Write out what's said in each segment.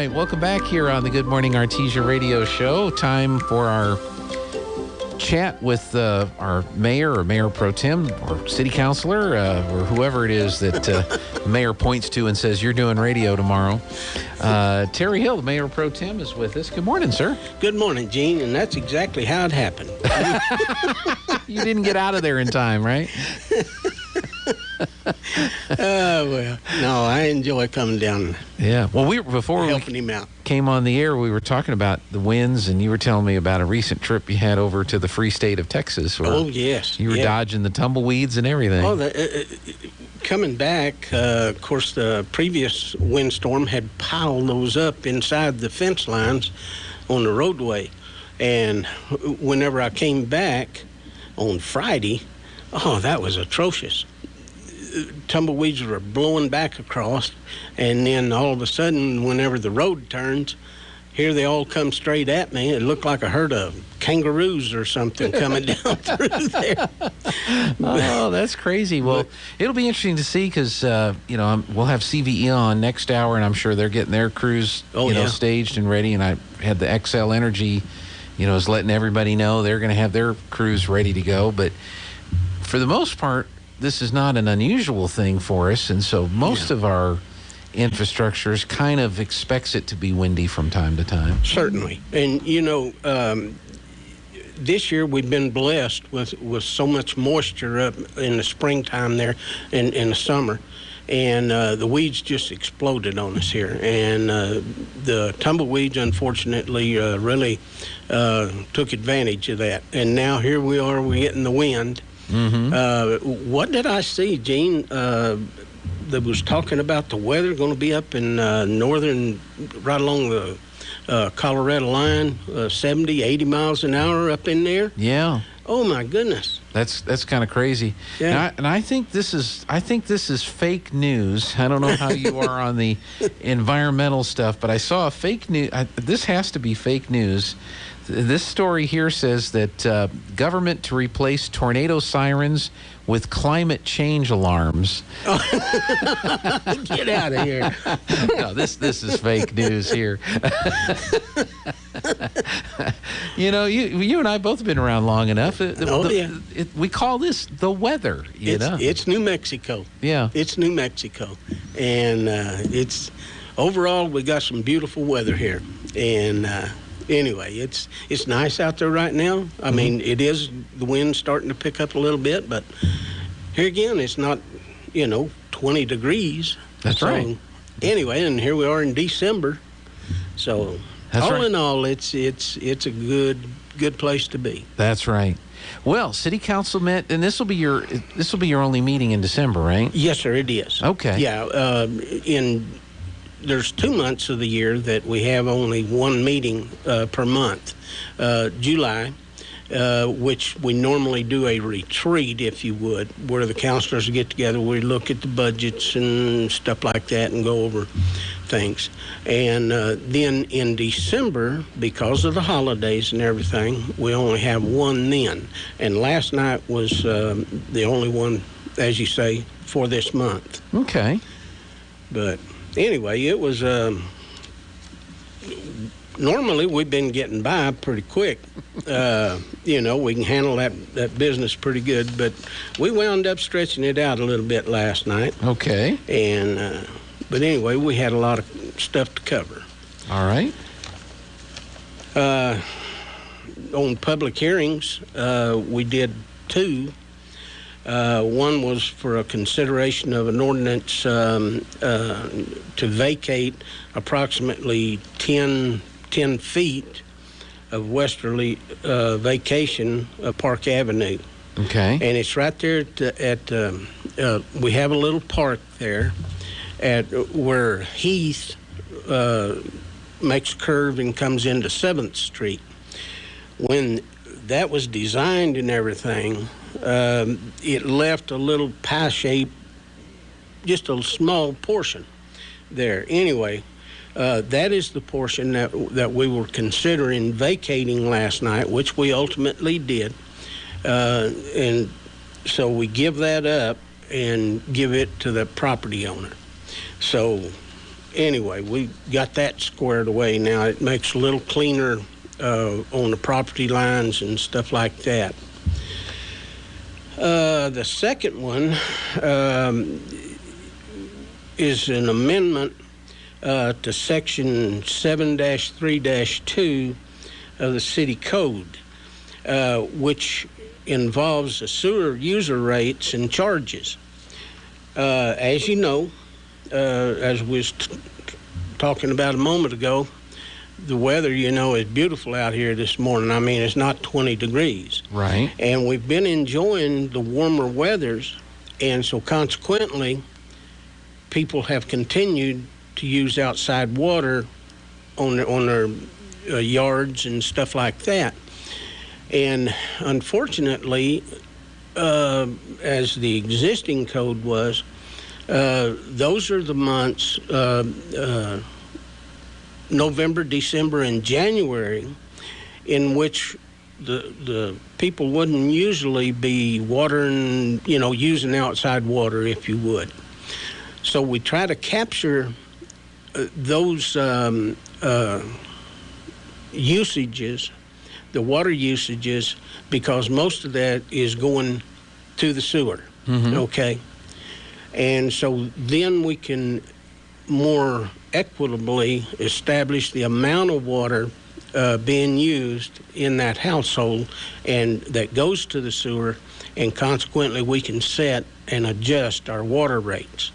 right, welcome back here on the Good Morning Artesia Radio Show. Time for our chat with our mayor or mayor pro tem or city councilor or whoever it is that the mayor points to and says, you're doing radio tomorrow. Terry Hill, the mayor pro tem, is with us. Good morning, sir. Good morning, Gene, and that's exactly how it happened. You didn't get out of there in time, right? Well, no, I enjoy coming down. Yeah. Well, before helping him out. Came on the air, we were talking about the winds, and you were telling me about a recent trip you had over to the free state of Texas. Oh, yes. You were dodging the tumbleweeds and everything. Oh, coming back, of course, the previous windstorm had piled those up inside the fence lines on the roadway. And whenever I came back on Friday, oh, that was atrocious. Tumbleweeds were blowing back across, and then all of a sudden, whenever the road turns, here they all come straight at me. It looked like a herd of kangaroos or something coming down through there. Oh, that's crazy. Well, it'll be interesting to see because, we'll have CVE on next hour, and I'm sure they're getting their crews, staged and ready. And I had the XL Energy, is letting everybody know they're going to have their crews ready to go. But for the most part, this is not an unusual thing for us, and so most of our infrastructures kind of expects it to be windy from time to time. Certainly. And, this year we've been blessed with so much moisture up in the springtime there in the summer, and the weeds just exploded on us here. And the tumbleweeds, unfortunately, really took advantage of that. And now here we are, we're getting the wind. Mm-hmm. What did I see, Gene, that was talking about the weather going to be up in northern, right along the Colorado line, 70, 80 miles an hour up in there? Yeah. Oh, my goodness. That's kind of crazy. Yeah. And I think this is fake news. I don't know how you are on the environmental stuff, but I saw a fake news. This has to be fake news. This story here says that government to replace tornado sirens with climate change alarms. Get out of here. No, this is fake news here. You and I both have been around long enough. We call this the weather, It's New Mexico. Yeah. It's New Mexico. And it's overall, we got some beautiful weather here. And anyway, it's nice out there right now. I mean, it is, the wind's starting to pick up a little bit, but here again, it's not, 20 degrees. That's right. Anyway, and here we are in December. So in all, it's a good place to be. That's right. Well, City Council met, and this will be your only meeting in December, right? Yes, sir, it is. Okay. Yeah, there's 2 months of the year that we have only one meeting per month. July, which we normally do a retreat, if you would, where the councilors get together. We look at the budgets and stuff like that and go over things. And then in December, because of the holidays and everything, we only have one then. And last night was the only one, as you say, for this month. Okay. But anyway, it was, normally we've been getting by pretty quick. We can handle that business pretty good, but we wound up stretching it out a little bit last night. Okay. And, but anyway, we had a lot of stuff to cover. All right. On public hearings, we did two. One was for a consideration of an ordinance to vacate approximately 10 feet of westerly vacation of Park Avenue. Okay. And it's right there we have a little park there at where Heath makes a curve and comes into 7th Street. When that was designed and everything, it left a little pie shape, just a small portion there. Anyway, that is the portion that we were considering vacating last night, which we ultimately did. And so we give that up and give it to the property owner. So anyway, we got that squared away. Now it makes a little cleaner on the property lines and stuff like that. The second one is an amendment to Section 7-3-2 of the City Code, which involves the sewer user rates and charges. As you know, as we was talking about a moment ago, the weather, is beautiful out here this morning. I mean, it's not 20 degrees. Right. And we've been enjoying the warmer weathers, and so consequently, people have continued to use outside water on their yards and stuff like that. And unfortunately, as the existing code was, those are the months, November, December, and January, in which the people wouldn't usually be watering, using outside water, if you would. So we try to capture those usages, the water usages, because most of that is going to the sewer, okay? And so then we can more equitably establish the amount of water being used in that household and that goes to the sewer, and consequently we can set and adjust our water rates.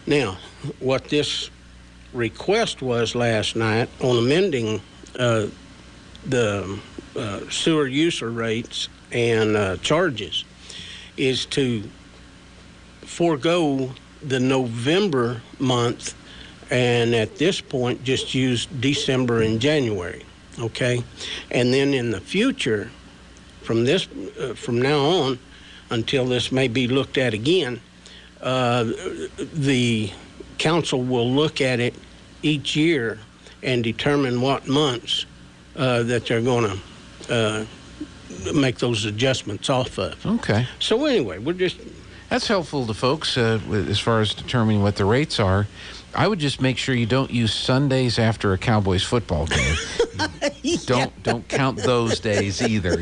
Now, what this request was last night on amending the sewer user rates and charges is to forego the November month, and at this point just use December and January, okay? And then in the future, from now on, until this may be looked at again, the council will look at it each year and determine what months that they're going to make those adjustments off of. Okay. So anyway, That's helpful to folks as far as determining what the rates are. I would just make sure you don't use Sundays after a Cowboys football game. Yeah. Don't count those days either,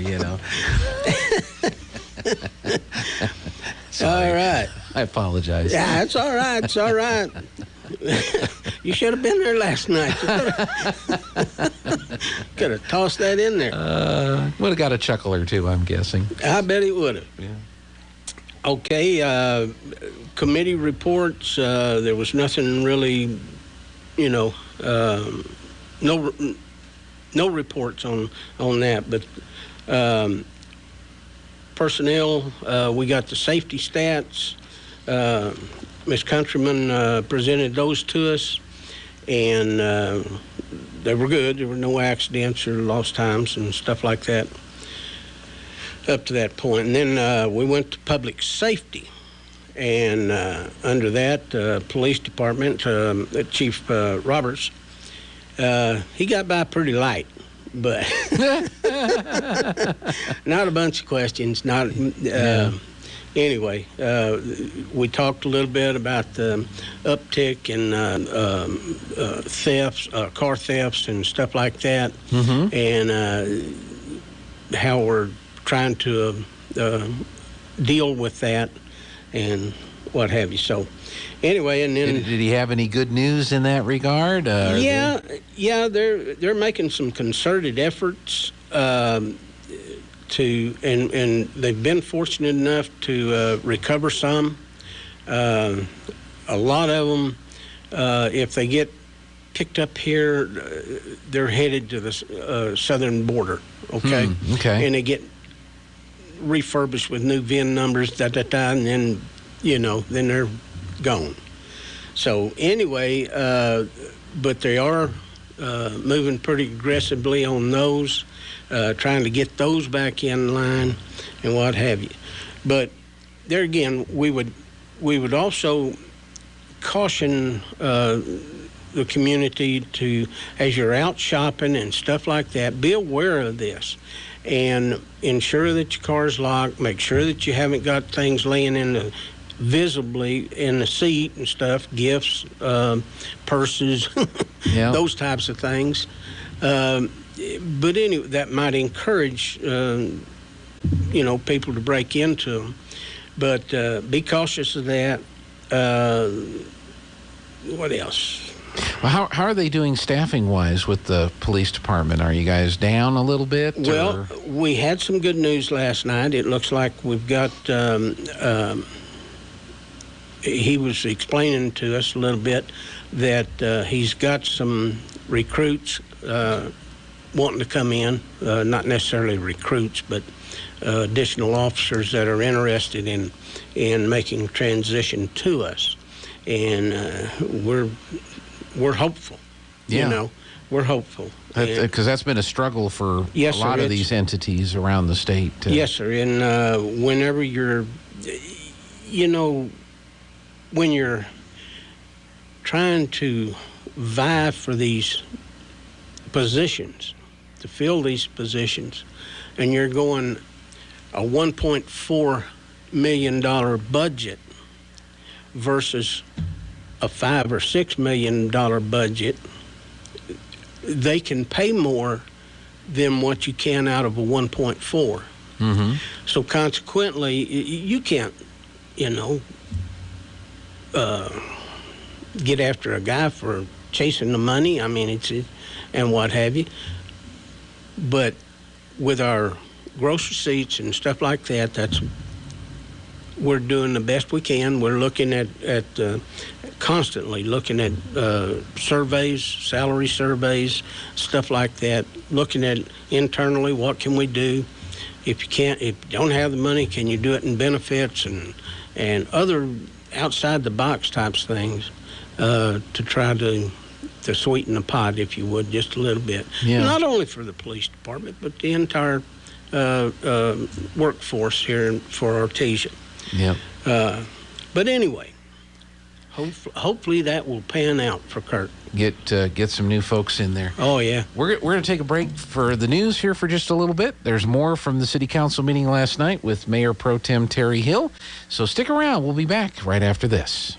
Sorry. All right. I apologize. Yeah, it's all right. It's all right. You should have been there last night. Could have tossed that in there. Would have got a chuckle or two, I'm guessing. I bet he would have. Yeah. Okay, committee reports, there was nothing really, no reports on that, but personnel, we got the safety stats. Ms. Countryman presented those to us, and they were good. There were no accidents or lost times and stuff like that up to that point. And then we went to public safety, and under that, police department, Chief Roberts, he got by pretty light, but not a bunch of questions. Anyway, we talked a little bit about the uptick in thefts, car thefts and stuff like that, and how we're trying to deal with that and what have you. So anyway, and then... Did he have any good news in that regard? Yeah, they're making some concerted efforts and they've been fortunate enough to recover some. A lot of them, if they get picked up here, they're headed to the southern border, okay? Okay. And they get refurbished with new VIN numbers, and then, then they're gone. So anyway, but they are moving pretty aggressively on those, trying to get those back in line and what have you. But there again, we would also caution the community to, as you're out shopping and stuff like that, be aware of this and ensure that your car's locked. Make sure that you haven't got things laying in the visibly in the seat and stuff, gifts, purses, those types of things. But anyway, that might encourage, people to break into them. But be cautious of that. What else? Well, how are they doing staffing-wise with the police department? Are you guys down a little bit? Well, we had some good news last night. It looks like we've got... he was explaining to us a little bit that he's got some recruits wanting to come in, not necessarily recruits, but additional officers that are interested in making transition to us. And we're hopeful. We're hopeful. Because that's been a struggle for a lot of these entities around the state. Yes, sir. And whenever you're, when you're trying to vie for these positions, to fill these positions, and you're going a $1.4 million budget versus a $5 or $6 million budget, they can pay more than what you can out of a 1.4. Mm-hmm. So consequently, you can't, get after a guy for chasing the money. I mean, and what have you. But with our gross receipts and stuff like that, we're doing the best we can. We're looking at constantly looking at surveys, salary surveys, stuff like that. Looking at internally, what can we do? If you don't have the money, can you do it in benefits and other outside the box types things to try to sweeten the pot, if you would, just a little bit. Yeah. Not only for the police department, but the entire workforce here for Artesia. Yeah. But anyway, hopefully that will pan out for Kurt. Get some new folks in there. Oh, yeah. We're going to take a break for the news here for just a little bit. There's more from the City Council meeting last night with Mayor Pro Tem Terry Hill. So stick around. We'll be back right after this.